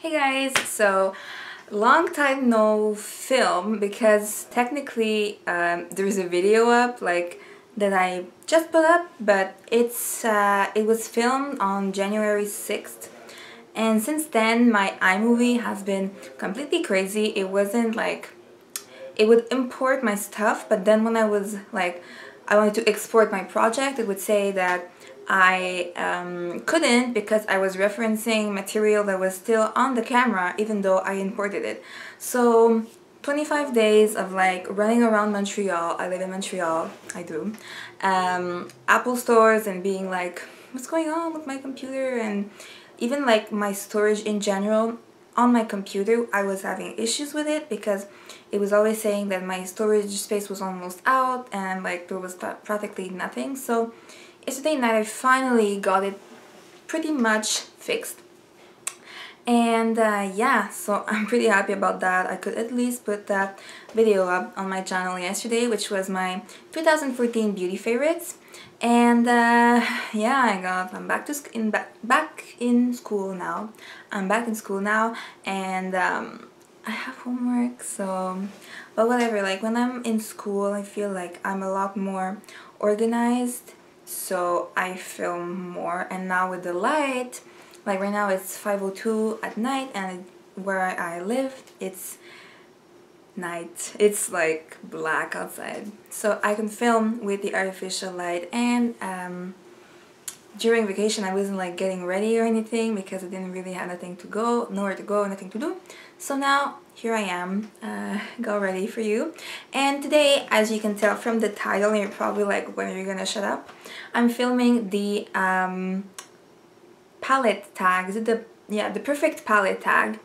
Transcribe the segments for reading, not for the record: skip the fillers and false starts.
Hey guys, so long time no film because technically there's a video up like that I just put up, but it was filmed on January 6th, and since then my iMovie has been completely crazy. It wasn't like it would import my stuff, but then when I was like I wanted to export my project, it would say that I couldn't because I was referencing material that was still on the camera even though I imported it. So 25 days of like running around Montreal, I live in Montreal, I do, Apple stores and being like, what's going on with my computer, and even like my storage in general on my computer. I was having issues with it because it was always saying that my storage space was almost out and like there was practically nothing. So yesterday night I finally got it pretty much fixed, and yeah, so I'm pretty happy about that. I could at least put that video up on my channel yesterday, which was my 2014 beauty favorites. And yeah, I'm back to back in school now. I'm back in school now, and I have homework, so but whatever. Like when I'm in school, I feel like I'm a lot more organized, so I film more. And now with the light, like right now it's 5:02 at night, and where I live it's night. It's like black outside, so I can film with the artificial light. And during vacation I wasn't like getting ready or anything because I didn't really have nowhere to go, nothing to do. So now here I am, got ready for you. And today, as you can tell from the title, you're probably like, when are you gonna shut up? I'm filming the palette tag. Is it the perfect palette tag?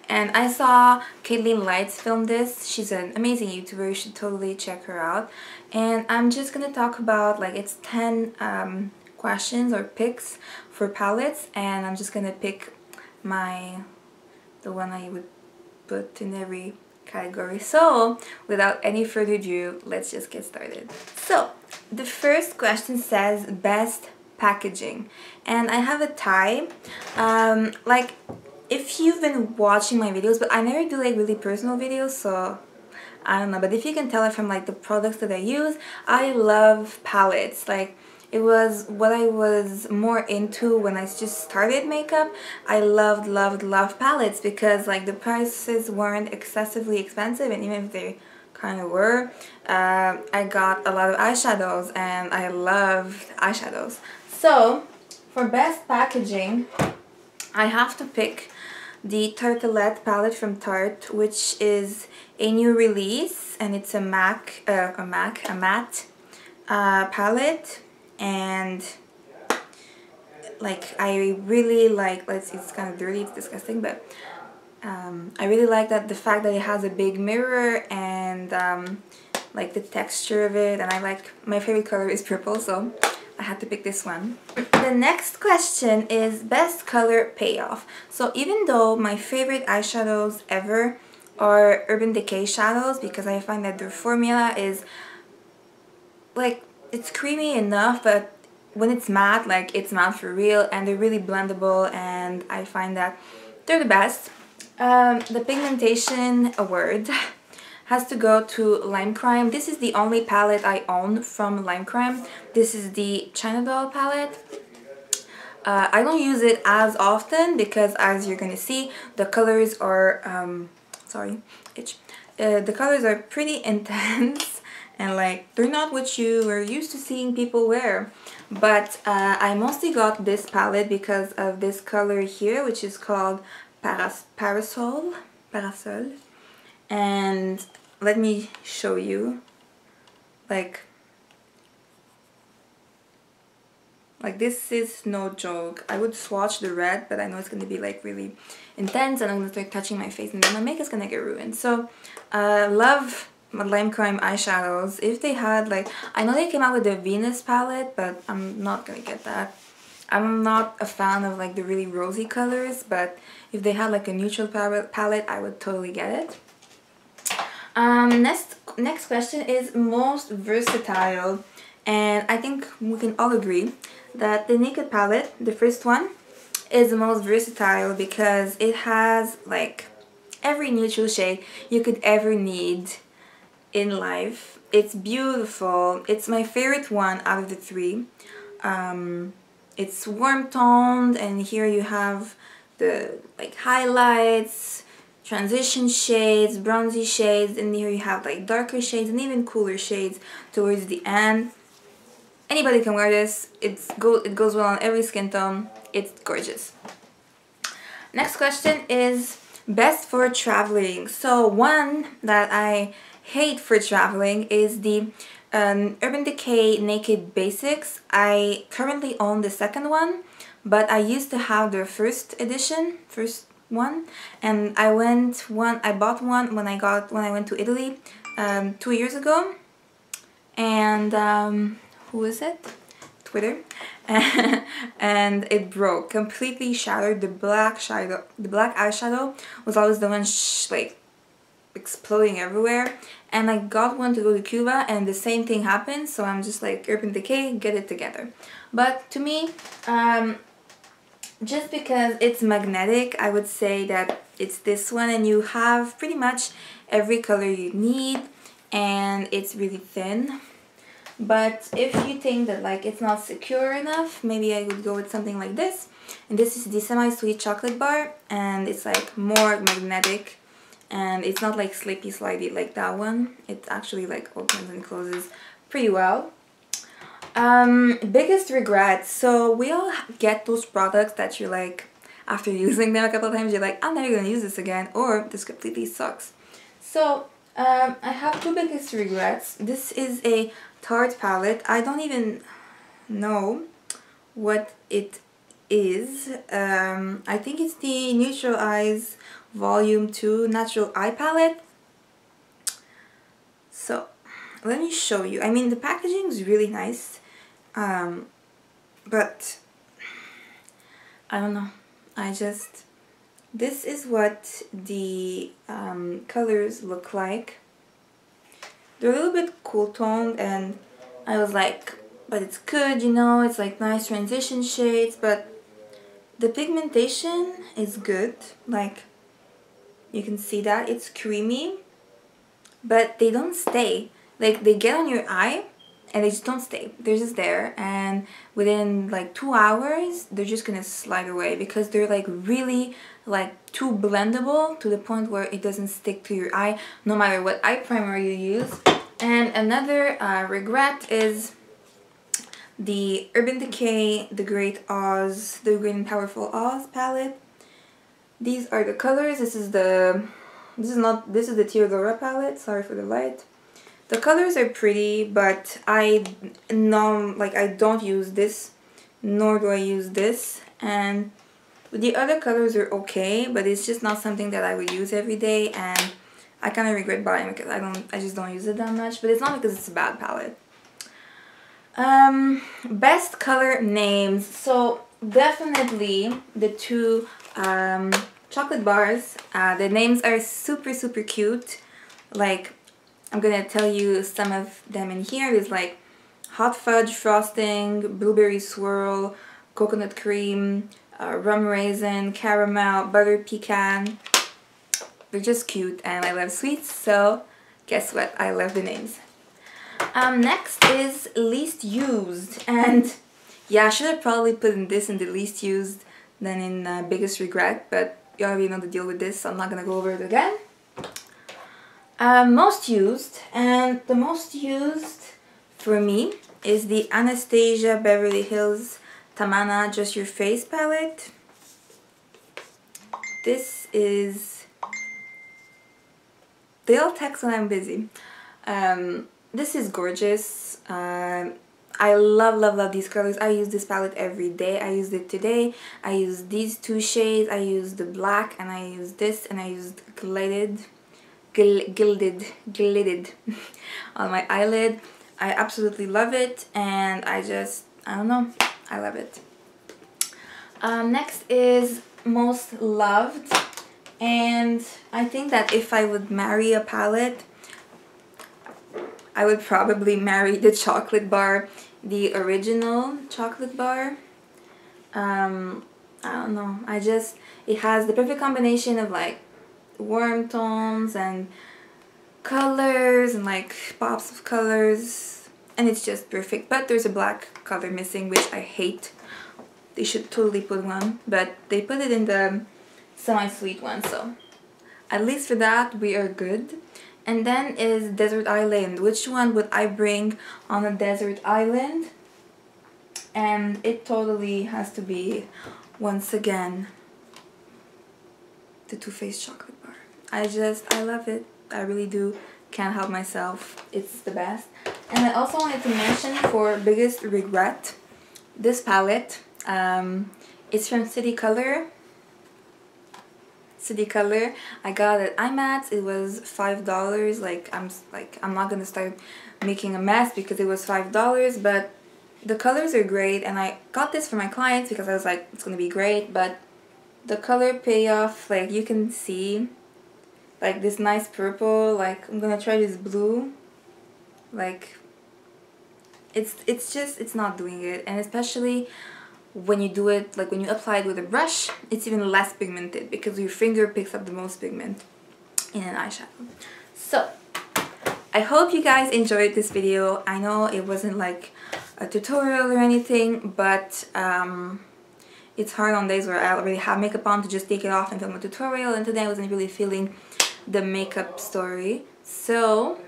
And I saw Caitlin Lights film this. She's an amazing YouTuber. You should totally check her out. And I'm just gonna talk about like it's 10 questions or picks for palettes, and I'm just gonna pick the one I would put in every category. So without any further ado, let's just get started. So the first question says best packaging, and I have a tie. Like if you've been watching my videos, but I never do like really personal videos, so I don't know, but if you can tell it from like the products that I use, I love palettes. Like it was what I was more into when I just started makeup. I loved palettes because like the prices weren't excessively expensive, and even if they kind of were, I got a lot of eyeshadows and I love eyeshadows. So for best packaging, I have to pick the Tartelette palette from Tarte, which is a new release, and it's a matte palette. And like I really like, it's kind of dirty, it's disgusting, but I really like that the fact that it has a big mirror and like the texture of it, and I like, my favorite color is purple, so I had to pick this one. The next question is best color payoff. So even though my favorite eyeshadows ever are Urban Decay shadows, because I find that their formula is like, it's creamy enough, but when it's matte, like it's matte for real, and they're really blendable, and I find that they're the best. The pigmentation award has to go to Lime Crime. This is the only palette I own from Lime Crime. This is the China Doll palette. I don't use it as often because, as you're gonna see, the colors are the colors are pretty intense, and like they're not what you are used to seeing people wear. But I mostly got this palette because of this color here, which is called Parasol. And let me show you, like this is no joke. I would swatch the red, but I know it's gonna be like really intense, and I'm gonna start touching my face, and then my makeup's gonna get ruined. So love Lime Crime eyeshadows. If they had like, I know they came out with the Venus palette, but I'm not gonna get that. I'm not a fan of like the really rosy colors, but if they had like a neutral palette, I would totally get it. Next question is most versatile, and I think we can all agree that the Naked palette, the first one, is the most versatile because it has like every neutral shade you could ever need in life. It's beautiful. It's my favorite one out of the three. It's warm toned, and here you have the like highlights, transition shades, bronzy shades, and here you have like darker shades and even cooler shades towards the end. Anybody can wear this. It goes well on every skin tone. It's gorgeous. Next question is best for traveling. So one that I hate for traveling is the Urban Decay Naked Basics. I currently own the second one, but I used to have the first one, and I bought one when I went to Italy 2 years ago, and who is it? Twitter. And it broke, completely shattered. The black eyeshadow was always the one like exploding everywhere, and I got one to go to Cuba and the same thing happened, so I'm just like, Urban Decay, get it together. But to me, just because it's magnetic, I would say that it's this one, and you have pretty much every color you need, and it's really thin. But if you think that like it's not secure enough, maybe I would go with something like this. And this is the Semi-Sweet Chocolate Bar, and it's like more magnetic, and it's not like slippy slidey like that one. It actually like opens and closes pretty well. Biggest regrets. So we all get those products that you're like, after using them a couple of times, you're like, I'm never gonna use this again, or this completely sucks. So I have two biggest regrets. This is a Tarte palette. I don't even know what it is. I think it's the Neutral Eyes Volume 2 Natural Eye Palette. So let me show you. I mean, the packaging is really nice, but I don't know. This is what the colors look like. They're a little bit cool toned, and I was like, but it's good, you know, it's like nice transition shades, but the pigmentation is good. Like, you can see that it's creamy, but they don't stay. Like, they get on your eye and they just don't stay. They're just there, and within like 2 hours they're just gonna slide away because they're like really like too blendable to the point where it doesn't stick to your eye no matter what eye primer you use. And another regret is the Urban Decay The Great and Powerful Oz palette. These are the colors. This is the Teodora palette. Sorry for the light. The colors are pretty, but I don't use this, nor do I use this. And the other colors are okay, but it's just not something that I would use every day, and I kind of regret buying it because I just don't use it that much. But it's not because it's a bad palette. Best color names. So definitely the two chocolate bars. The names are super cute. Like, I'm gonna tell you some of them in here. There's like hot fudge frosting, blueberry swirl, coconut cream, rum raisin, caramel, butter pecan. They're just cute, and I love sweets, so guess what? I love the names. Next is least used, and yeah, I should have probably put this in the least used than in biggest regret, but you already know the deal with this, so I'm not gonna go over it again. Most used, and the most used for me is the Anastasia Beverly Hills Tamana Just Your Face palette. This is... They all text when I'm busy. This is gorgeous. I love these colors. I use this palette every day. I used it today. I used these two shades. I used the black, and I used this, and I used gilded on my eyelid. I absolutely love it, and I don't know, I love it. Next is most loved, and I think that if I would marry a palette, I would probably marry the chocolate bar, the original chocolate bar. I don't know, it has the perfect combination of like warm tones and colors and like pops of colors, and it's just perfect. But there's a black color missing, which I hate. They should totally put one, but they put it in the semi-sweet one, so at least for that we are good. And then is Desert Island. Which one would I bring on a desert island? And it totally has to be, once again, the Too Faced chocolate bar. I love it. I really do. Can't help myself. It's the best. And I also wanted to mention, for biggest regret, this palette. It's from City Color. City Color. I got it at IMATS. It was $5. I'm not gonna start making a mess because it was $5, but the colors are great, and I got this for my clients because I was like, it's gonna be great. But the color payoff, like you can see, like this nice purple, like I'm gonna try this blue, like it's not doing it. And especially when you do it, like when you apply it with a brush, it's even less pigmented because your finger picks up the most pigment in an eyeshadow. So I hope you guys enjoyed this video. I know it wasn't like a tutorial or anything, but it's hard on days where I already have makeup on to just take it off and film a tutorial, and today I wasn't really feeling the makeup story. So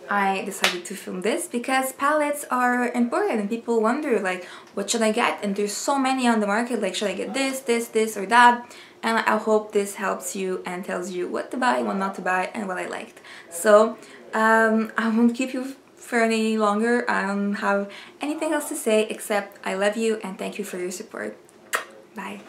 I decided to film this because palettes are important and people wonder like, what should I get? And there's so many on the market, like should I get this, this, this or that? And I hope this helps you and tells you what to buy, what not to buy, and what I liked. So I won't keep you for any longer. I don't have anything else to say except I love you and thank you for your support. Bye.